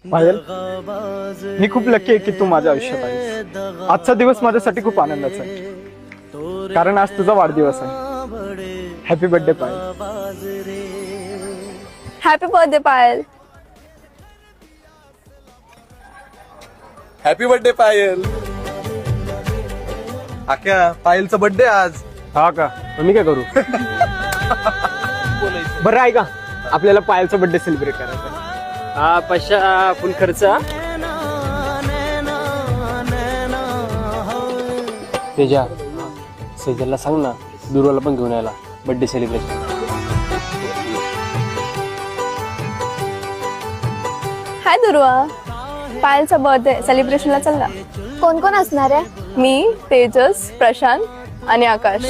पायल, मी खूप लकी आहे की तू माझ्या आयुष्यात आहेस. आजचा दिवस माझ्यासाठी खूप आनंदाचा आहे, कारण आज तुझा वाढदिवस आहे. हॅपी बर्थडे पायल. हॅपी बर्थडे पायल. हॅपी बर्थडे पायल. आख्या पायलचा बर्थडे आज. हा का, तर मी काय करू? बरं आहे का, आपल्याला पायलचा बर्थडे सेलिब्रेट करायचा आहे. हा पैसा फुल खर्च. तेजा, सेजलला सांग ना दुर्वाला पण घेऊन यायला बर्थडे सेलिब्रेशन. हाय दुर्वा, पायलचा बर्थडे सेलिब्रेशनला चल ना. कोण कोण असणार आहे? मी, तेजस, प्रशांत आणि आकाश.